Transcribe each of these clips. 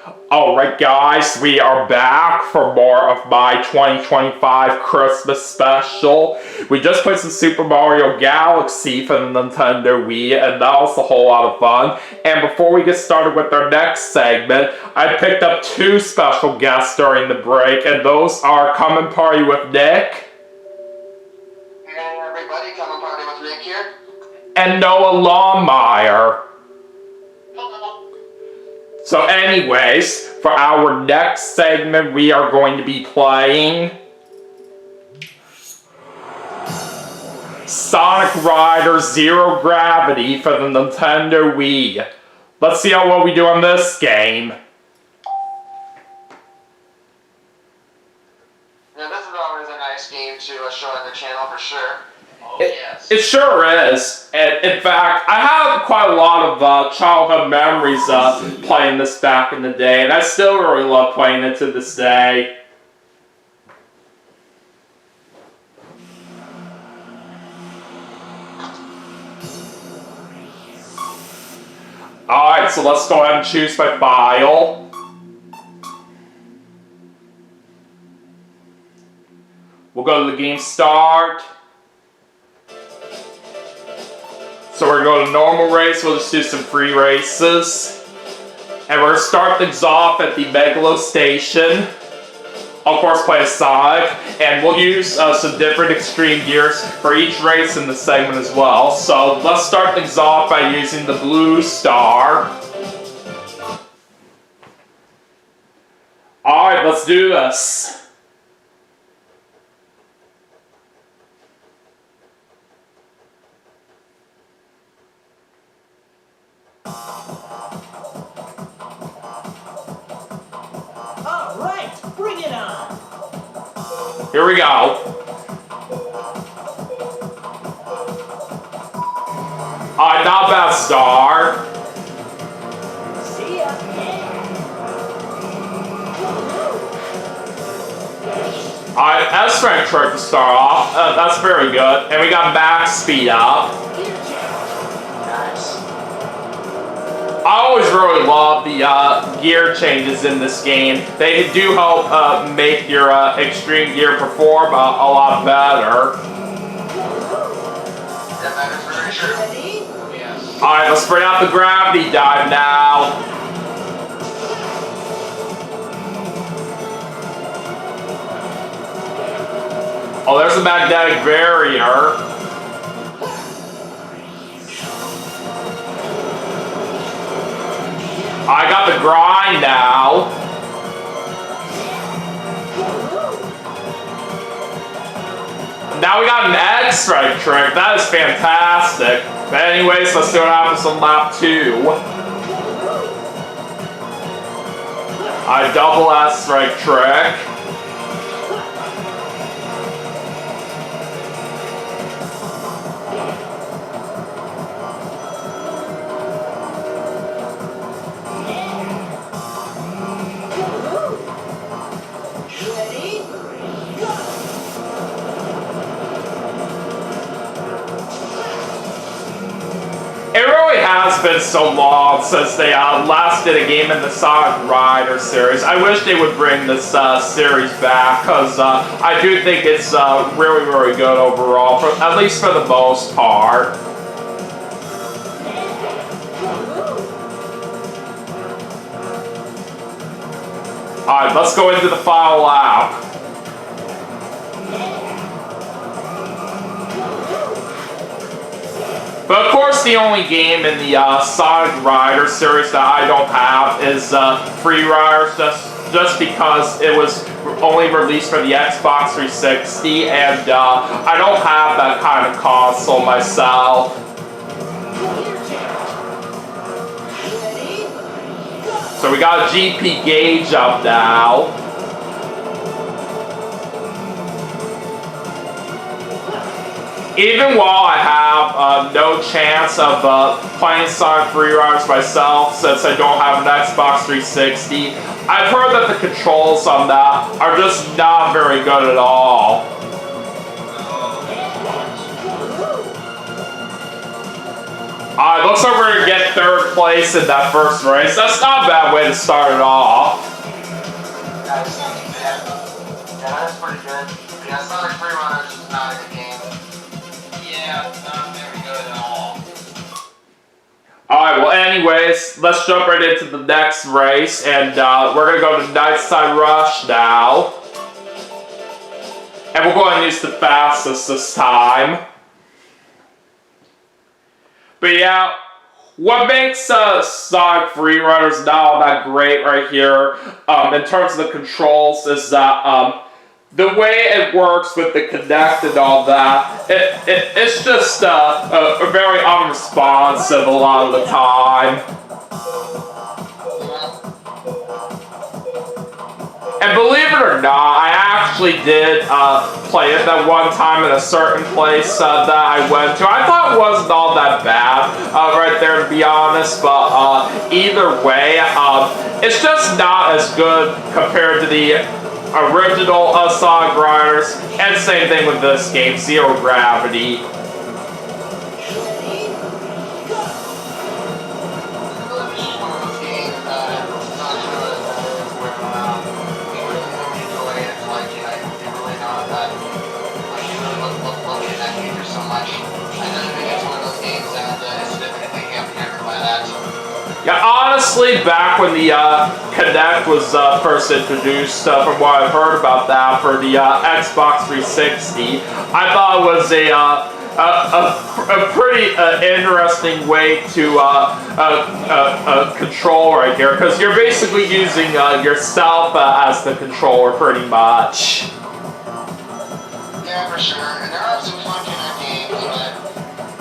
Alright guys, we are back for more of my 2025 Christmas special. We just played some Super Mario Galaxy for the Nintendo Wii, and that was a whole lot of fun. And before we get started with our next segment, I picked up two special guests during the break, and those are Come and Party with Nick. Hey everybody, Come and Party with Nick here. And Noah Longmire. So anyways, for our next segment, we are going to be playing Sonic Rider Zero Gravity for the Nintendo Wii. Let's see how well we do on this game. Yeah, this is always a nice game to show on the channel for sure. It sure is. And in fact, I have quite a lot of childhood memories playing this back in the day, and I still really love playing it to this day. Alright, so let's go ahead and choose my file. We'll go to the game start. So we're going to normal race, we'll just do some free races. And we're going to start things off at the Megalo Station. Of course, play as Sonic. And we'll use some different extreme gears for each race in the segment as well. So let's start things off by using the blue star. Alright, let's do this. Alright, bring it on! Here we go. Alright, not bad star. See ya! Alright, S-Rank trick to start off. That's very good. And we got max speed up. Nice. I always really love the gear changes in this game. They do help make your extreme gear perform a lot better. That is very true. Yes. Alright, let's bring out the gravity dive now. Oh, there's a magnetic barrier. I got the grind now. Now we got an X-ray trick. That is fantastic. But anyways, let's see what happens on lap 2. I double S-ray trick. It really has been so long since they last did a game in the Sonic Rider series. I wish they would bring this series back, because I do think it's really, really good overall, at least for the most part. Alright, let's go into the final lap. But of course, the only game in the Sonic Rider series that I don't have is Free Riders, just because it was only released for the Xbox 360, and I don't have that kind of console myself. So we got a GP gauge up now. Even while I have no chance of playing Sonic Free Riders myself, since I don't have an Xbox 360, I've heard that the controls on that are just not very good at all. Alright, looks like we're gonna get third place in that first race. That's not a bad way to start it off. Yeah, that's pretty good. Yeah, Sonic Freerunners is not a good game. Yeah, it's not very good at all. Alright, well anyways, let's jump right into the next race, and we're gonna go to Nighttime Rush now. And we'll go ahead and use the fastest this time. But yeah, what makes Sonic Freerunners not all that great right here, in terms of the controls, is that the way it works with the Kinect and all that, it's just very unresponsive a lot of the time. And believe it or not, I actually did play it that one time in a certain place that I went to. I thought it wasn't all that bad right there, to be honest, but either way, it's just not as good compared to the original Sonic Riders, and same thing with this game, Zero Gravity. Yeah, honestly, back when the Kinect was first introduced, from what I've heard about that for the Xbox 360, I thought it was a pretty interesting way to control right here, because you're basically using yourself as the controller, pretty much. Yeah, for sure. And there are some fun Kinect games, but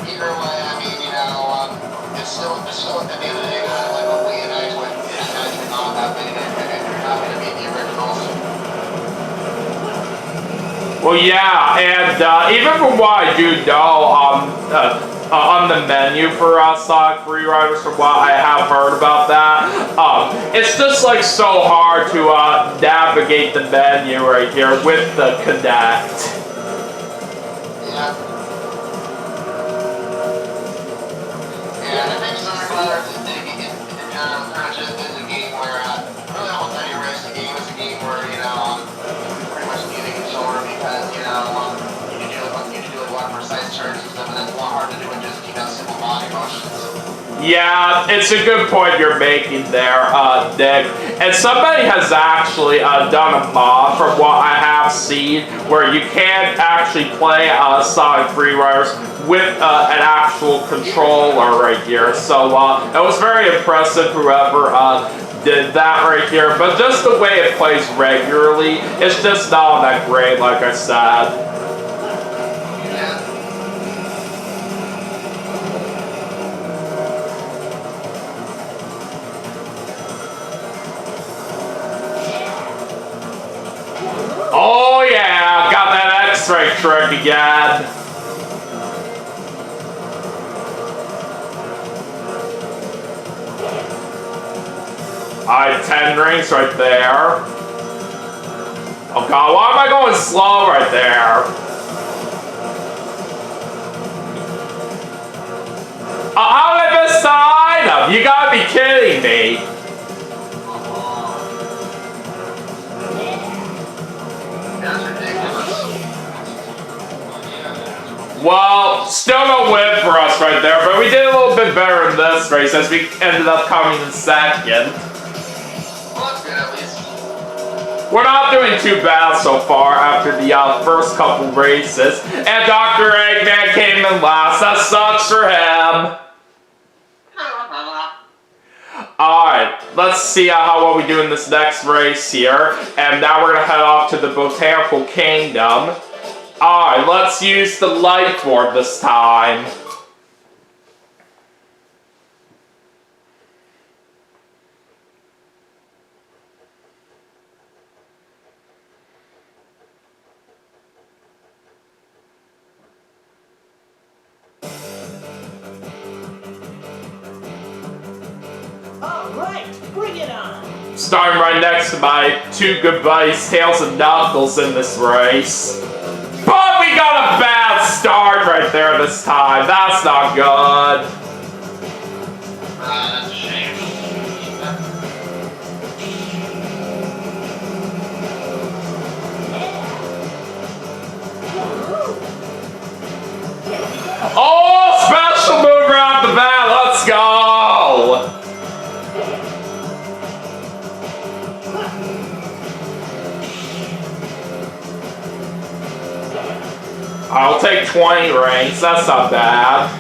either way, I mean, you know, it's still at the end of the day, kind of like a Wii and Ice when you're not that many, and you're not going to beat the originals. Well, yeah, and even from what I do know on the menu for Sonic Freerunners, from what I have heard about that, it's just like so hard to navigate the menu right here with the Kinect. Yeah. Yeah, and I think Sonic Riders is a game where really almost any racing game is a game where, you know, pretty much need a controller because, you know, you can do a lot of precise turns and stuff, and that's a lot harder to do with just, you know, simple body motions. Yeah, it's a good point you're making there, Nick. And somebody has actually done a mod, from what I have seen, where you can actually play Sonic Freerunners with an actual controller right here. So it was very impressive, whoever did that right here. But just the way it plays regularly, it's just not that great, like I said. Oh yeah, got that X-ray trick again. Alright, 10 rings right there. Oh god, why am I going slow right there? How did I miss the item? You gotta be kidding me. Well, still no win for us right there, but we did a little bit better in this race as we ended up coming in second. Well, that's good at least. We're not doing too bad so far after the first couple races, and Dr. Eggman came in last. That sucks for him. Alright, let's see how well we do in this next race here, and now we're going to head off to the Botanical Kingdom. Alright, let's use the light board this time. Alright, bring it on! Starting right next to my two good buddies, Tails and Knuckles, in this race. But we got a bad start right there this time. That's not good. I'll take 20 ranks, that's not bad.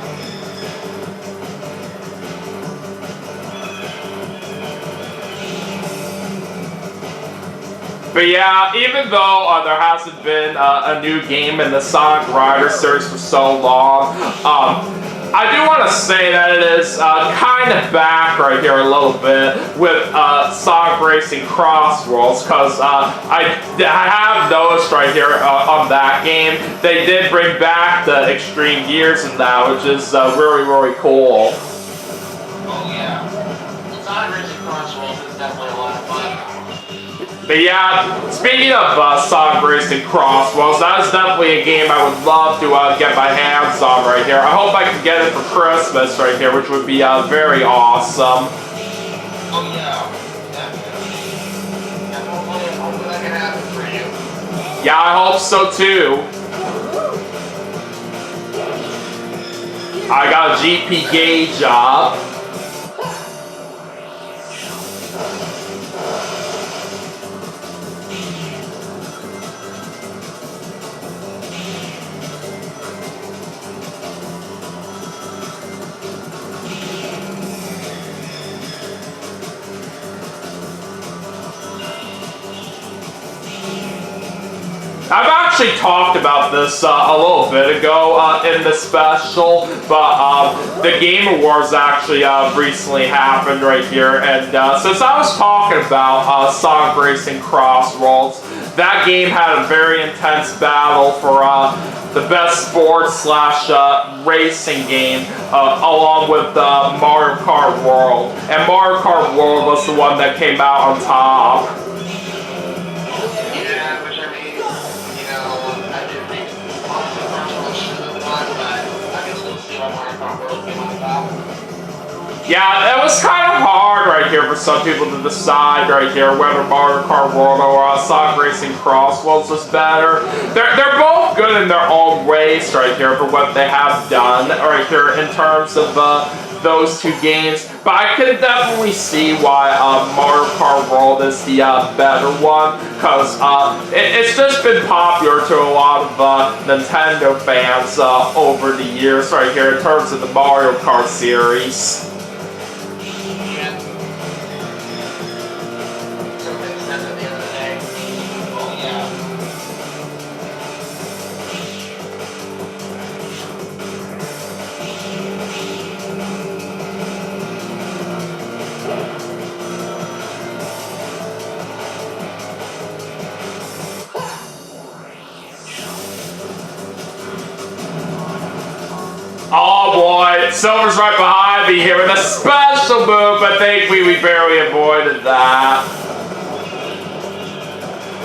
But yeah, even though there hasn't been a new game in the Sonic Rider series for so long, I do want to say that it is kind of back right here a little bit with Sonic Racing Cross Worlds, because I have noticed right here on that game, they did bring back the extreme gears in that, which is really, really cool. Oh yeah. Sonic Racing Cross Worlds is definitely a lot of fun. But yeah, speaking of Sonic Racing Cross Worlds, that is definitely a game I would love to get my hands on right here. I hope I can get it for Christmas right here, which would be very awesome. Oh yeah, definitely. Yeah, hopefully that can happen for you. Yeah, I hope so too. I got a GP gauge up. I've actually talked about this a little bit ago in the special, but the Game Awards actually recently happened right here, and since I was talking about Sonic Racing Cross Worlds, that game had a very intense battle for the best sports / racing game, along with Mario Kart World, and Mario Kart World was the one that came out on top. Yeah, it was kind of hard right here for some people to decide right here whether Mario Kart World or Sonic Racing Cross Worlds was better. They're both good in their own ways right here for what they have done right here in terms of those two games. But I can definitely see why Mario Kart World is the better one, because it's just been popular to a lot of Nintendo fans over the years right here in terms of the Mario Kart series. Oh boy, Silver's right behind me here with a special move. I think we barely avoided that.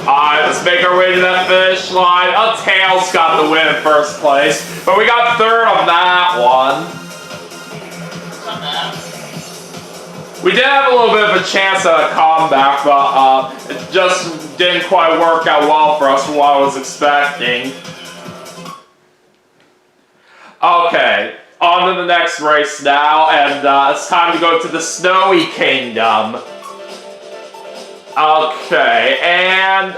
Alright, let's make our way to that finish line. Oh, Tails got the win in first place, but we got third on that one. Not bad. We did have a little bit of a chance at a comeback, but it just didn't quite work out well for us from what I was expecting. Okay, on to the next race now, and it's time to go to the Snowy Kingdom. Okay, and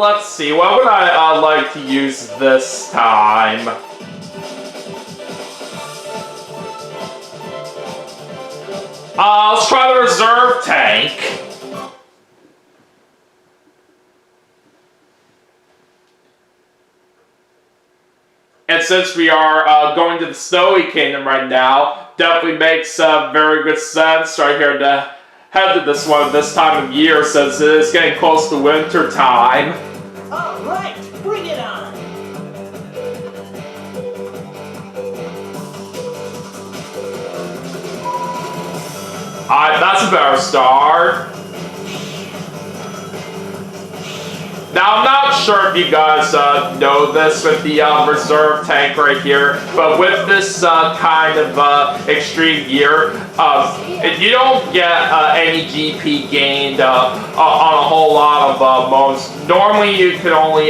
let's see, what would I like to use this time? Let's try the reserve tank. And since we are going to the Snowy Kingdom right now, definitely makes very good sense right here to head to this one at this time of year, since it is getting close to winter time. All right, bring it on. Alright, that's a better start. Now, I'm not sure if you guys know this with the reserve tank right here, but with this kind of extreme gear, you don't get any GP gained on a whole lot of modes. Normally, you can only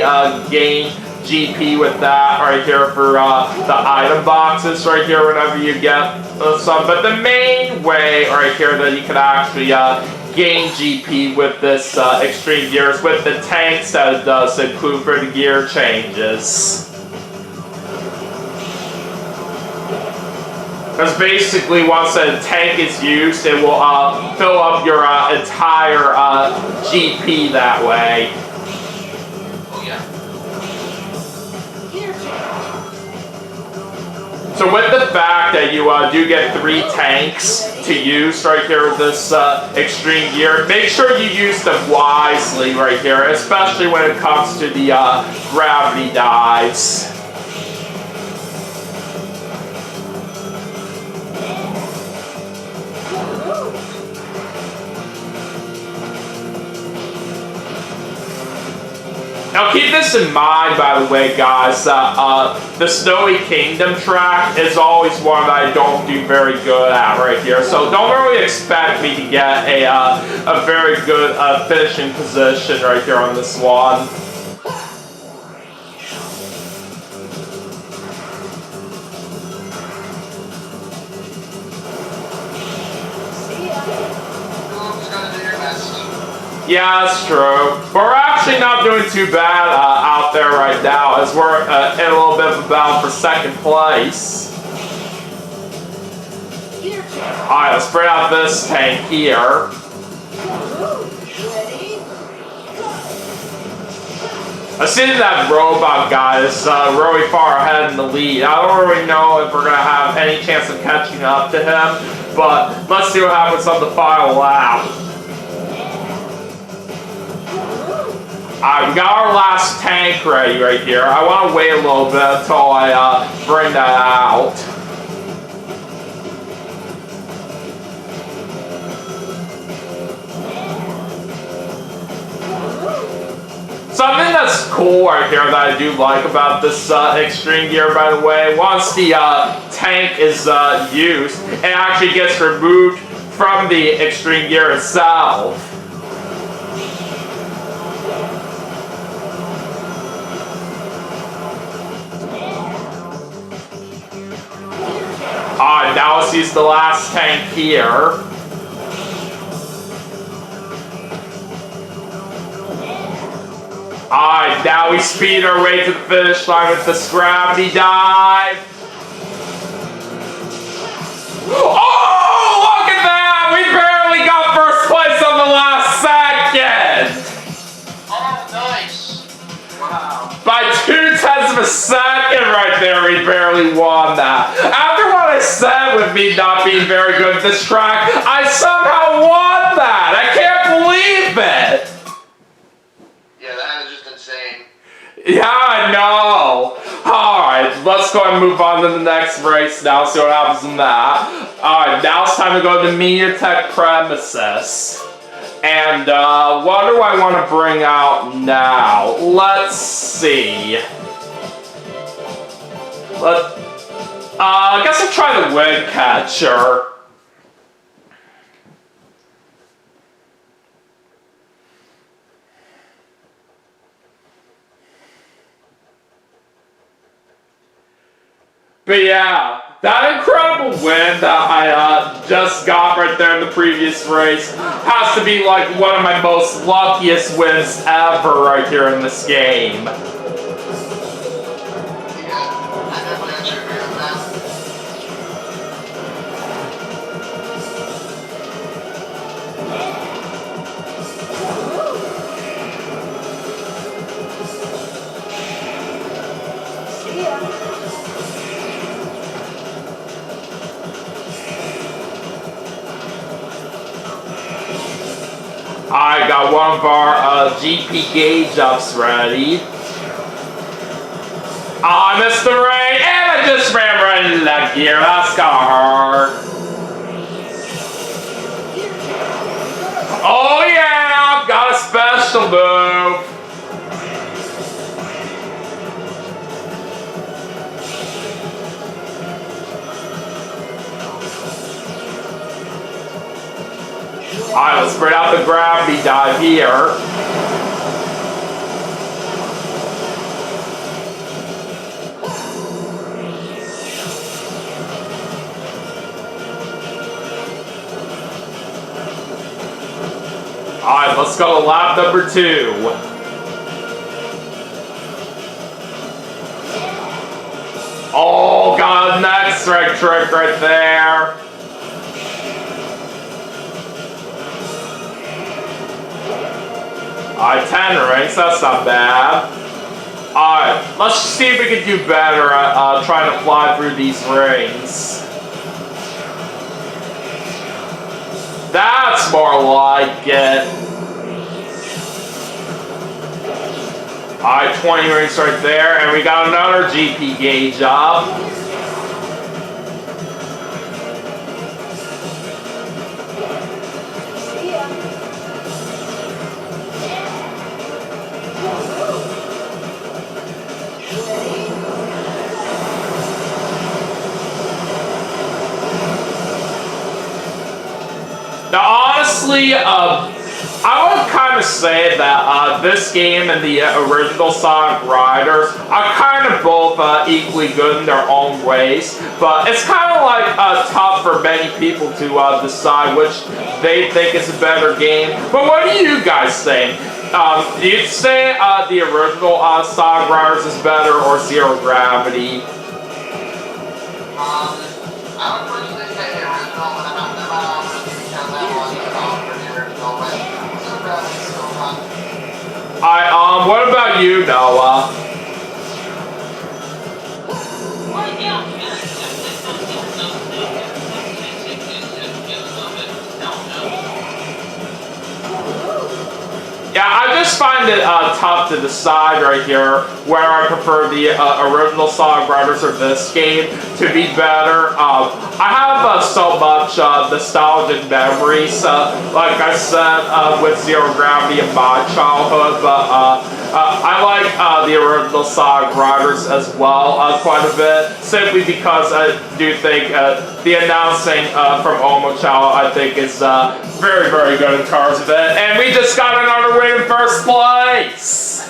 gain GP with that right here for the item boxes right here whenever you get some. But the main way right here that you can actually gain GP with this extreme gear is with the tanks that it does include for the gear changes. Because basically, once a tank is used, it will fill up your entire GP that way. Oh yeah. So with the fact that you do get 3 tanks to use right here with this extreme gear, make sure you use them wisely right here, especially when it comes to the gravity dives. Now keep this in mind, by the way, guys, the Snowy Kingdom track is always one that I don't do very good at right here. So don't really expect me to get a very good finishing position right here on this one. Yeah, that's true. But we're actually not doing too bad out there right now, as we're in a little bit of a battle for second place. Alright, let's bring out this tank here. I see that robot guy is really far ahead in the lead. I don't really know if we're going to have any chance of catching up to him, but let's see what happens on the final lap. Alright, we got our last tank ready right here. I want to wait a little bit until I bring that out. Something that's cool right here that I do like about this extreme gear, by the way, once the tank is used, it actually gets removed from the extreme gear itself. Alright, now let's use the last tank here. Alright, now we speed our way to the finish line with this gravity dive. Oh, look at that! We barely got first place on the last second! Oh, nice. Wow. By 0.2 of a second right there, we barely won that. After what I said with me not being very good at this track, I somehow won that! I can't believe it! Yeah, that is just insane. Yeah, I know. Alright, let's go and move on to the next race now, see what happens in that. Alright, now it's time to go to MediaTek premises. And what do I want to bring out now? Let's see. I guess I'll try the Wind Catcher. But yeah, that incredible win that I just got right there in the previous race has to be like one of my most luckiest wins ever right here in this game. Yeah, I definitely have to agree with that. I got one of our GP gauge ups ready. I missed the rain, and I just ran right into that gear. That's kinda hard. Oh yeah, got a special move. Alright, let's spread out the gravity dive here. Alright, let's go to lap number 2. Oh, got a next X-ray trick right there. Alright, 10 rings, that's not bad. Alright, let's see if we can do better at trying to fly through these rings. That's more like it. Alright, 20 rings right there, and we got another GP gauge up. Now, honestly, I would kind of say that this game and the original Sonic Riders are kind of both equally good in their own ways, but it's kind of like tough for many people to decide which they think is a better game. But what do you guys think? Do you say the original Sonic Riders is better or Zero Gravity? I would personally say the original, but I'm not really because I was for the original, but Zero Gravity is still fun. What about you, Noah? Well, yeah, Yeah, I just find it tough to decide right here where I prefer the original Sonic Riders or this game to be better. I have so much nostalgic memories, like I said, with Zero Gravity in my childhood, but I like the original Sonic Riders as well quite a bit, simply because I do think the announcing from Omochao, I think, is very, very good in terms of it. And we just got another win in first place!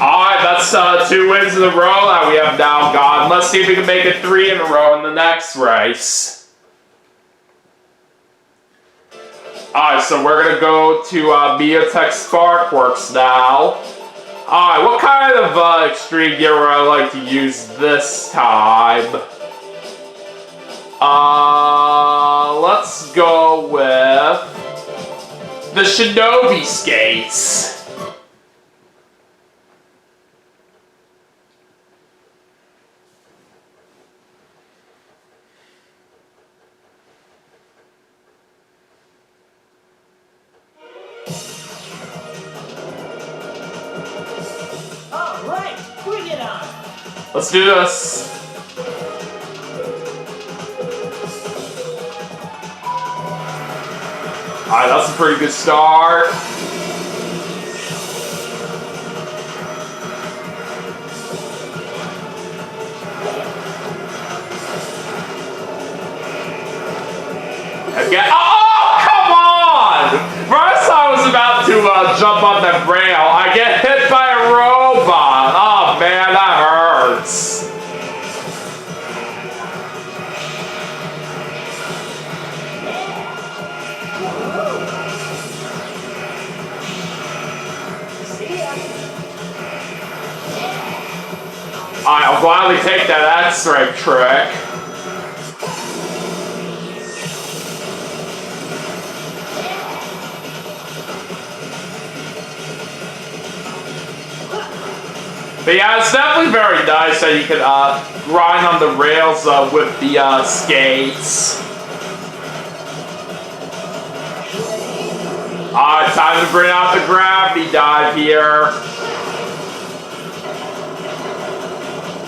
Alright, that's 2 wins in a row that we have now gotten. Let's see if we can make it 3 in a row in the next race. Alright, so we're gonna go to Biotech Sparkworks now. Alright, what kind of extreme gear would I like to use this time? Let's go with the Shinobi Skates. All right, bring it on. Let's do this. Alright, that's a pretty good start. Again. Oh, come on! Right as I was about to jump on that rail, I get hit by a robot. Oh man, that hurts. I'll gladly take that X-ray trick. But yeah, it's definitely very nice that you can grind on the rails with the skates. Alright, time to bring out the gravity dive here.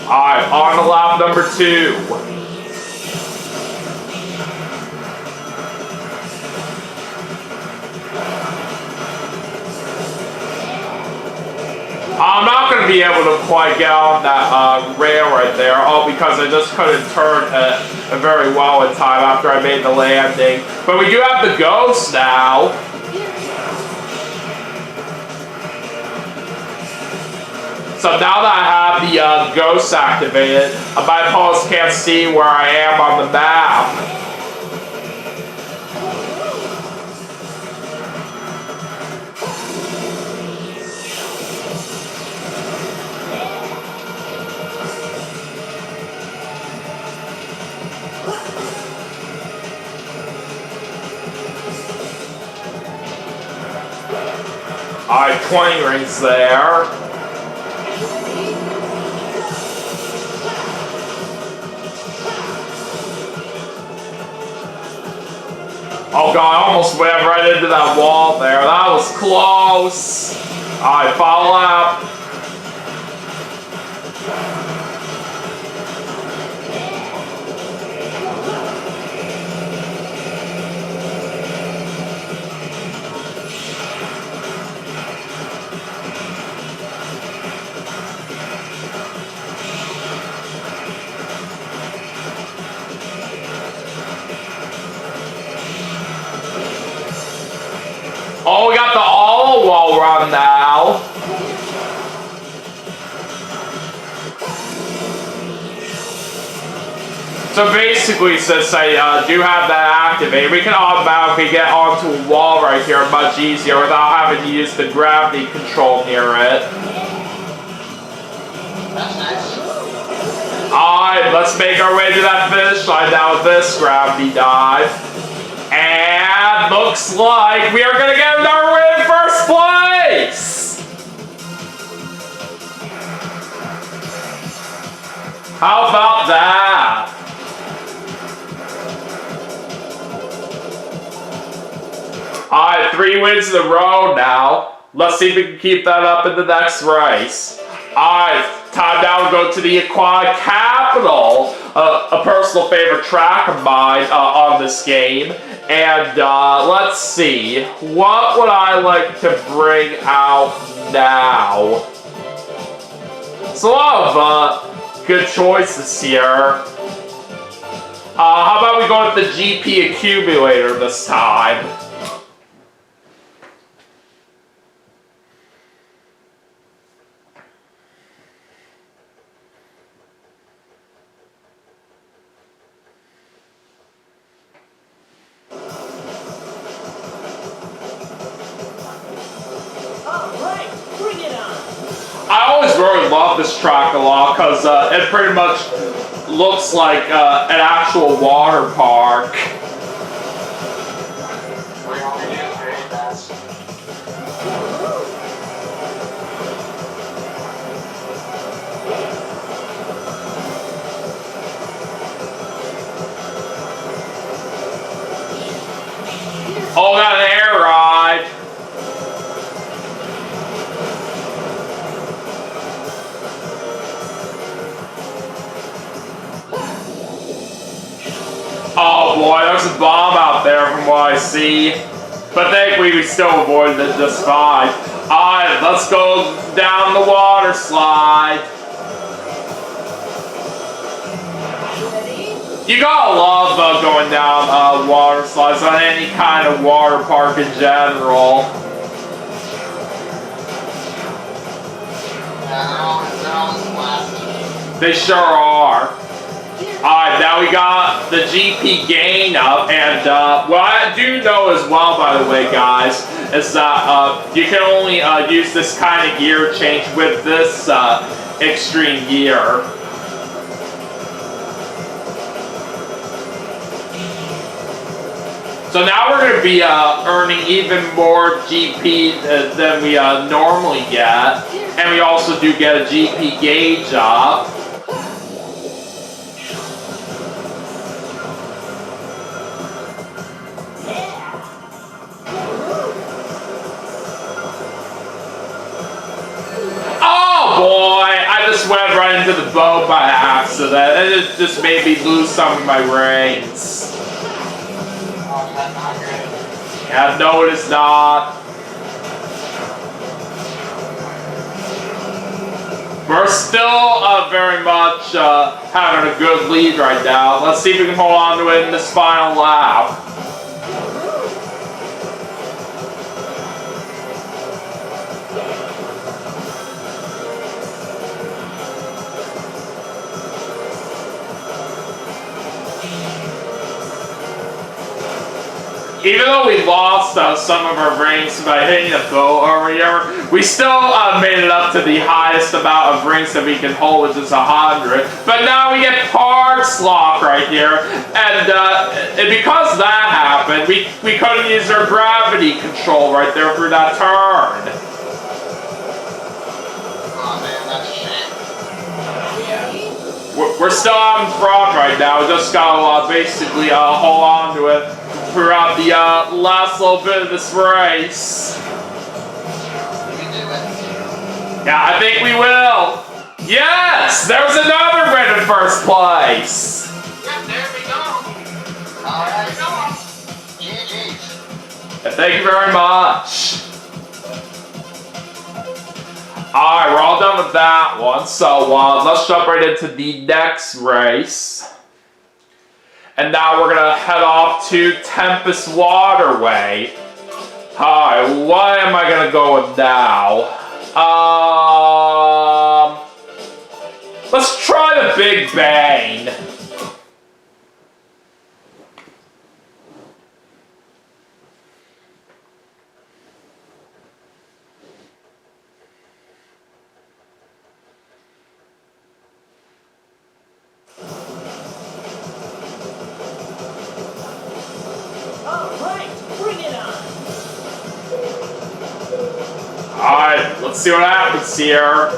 Alright, on to lap number 2. I'm not going to be able to quite get on that rail right there, all because I just couldn't turn it very well in time after I made the landing. But we do have the ghost now. So now that I have the ghost activated, my opponents can't see where I am on the map. Alright, 20 rings there. Oh god, I almost went right into that wall there. That was close. Alright, follow up. Oh, we got the all wall run now. So basically, since I do have that activated, we can automatically get onto a wall right here much easier without having to use the gravity control near it. That's nice. Alright, let's make our way to that finish line now with this gravity dive. And looks like we are going to get our win in first place! How about that? Alright, 3 wins in a row now. Let's see if we can keep that up in the next race. Alright, time now to go to the Aquatic Capital, a personal favorite track of mine on this game. And let's see, what would I like to bring out now? It's a lot of good choices here. How about we go with the GP Accumulator this time? I always really love this track a lot because it pretty much looks like an actual water park. We're going to do very fast. Oh, got an air ride. Oh boy, there's a bomb out there from what I see. But thankfully we still avoided it just fine. Alright, let's go down the water slide. You gotta love going down water slides on any kind of water park in general. Yeah, they're all just blasted. They sure are. Alright, now we got the GP gain up, and what I do know as well, by the way, guys, is that you can only use this kind of gear change with this extreme gear. So now we're going to be earning even more GP than we normally get, and we also do get a GP gauge up. Went right into the boat by accident, and it just made me lose some of my rings. Oh, that's not good. Yeah, no, it is not. We're still very much having a good lead right now. Let's see if we can hold on to it in this final lap. Even though we lost some of our rings by hitting the boat earlier, we still made it up to the highest amount of rings that we can hold, which is 100. But now we get parts lock right here, and because that happened, we couldn't use our gravity control right there for that turn. We're still out in front right now. We just gotta basically hold on to it throughout the last little bit of this race. You can do it. Yeah, I think we will. Yes! There's another win in first place! Yep, there we go. Alright. Go on. GG's. And thank you very much. Alright, we're all done with that one. So let's jump right into the next race. And now we're gonna head off to Tempest Waterway. Alright, what am I gonna go with now? Let's try the Big Bang. All right, bring it on. Alright, let's see what happens here.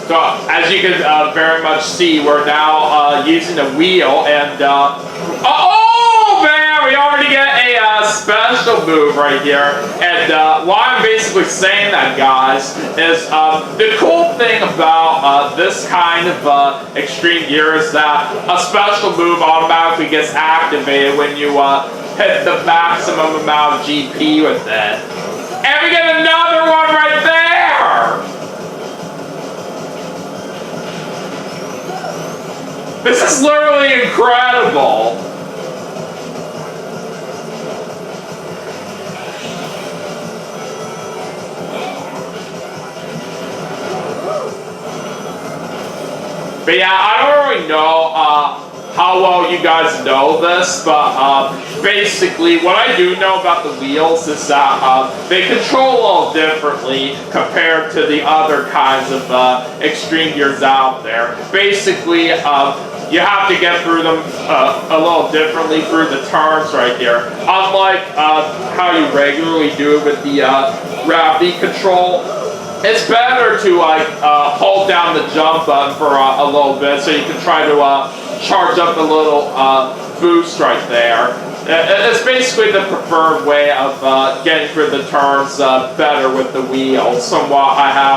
So, as you can very much see, we're now using the wheel, and oh man, we already get a special move right here. And why I'm basically saying that, guys, is the cool thing about this kind of extreme gear is that a special move automatically gets activated when you hit the maximum amount of GP with it. And we get another one right there! This is literally incredible! But yeah, I don't really know how well you guys know this, but basically what I do know about the wheels is that they control a little differently compared to the other kinds of extreme gears out there. Basically, you have to get through them a little differently through the turns right here. Unlike how you regularly do it with the gravity control, it's better to hold down the jump button for a little bit so you can try to charge up a little boost right there. It's basically the preferred way of getting through the turns better with the wheels from what I have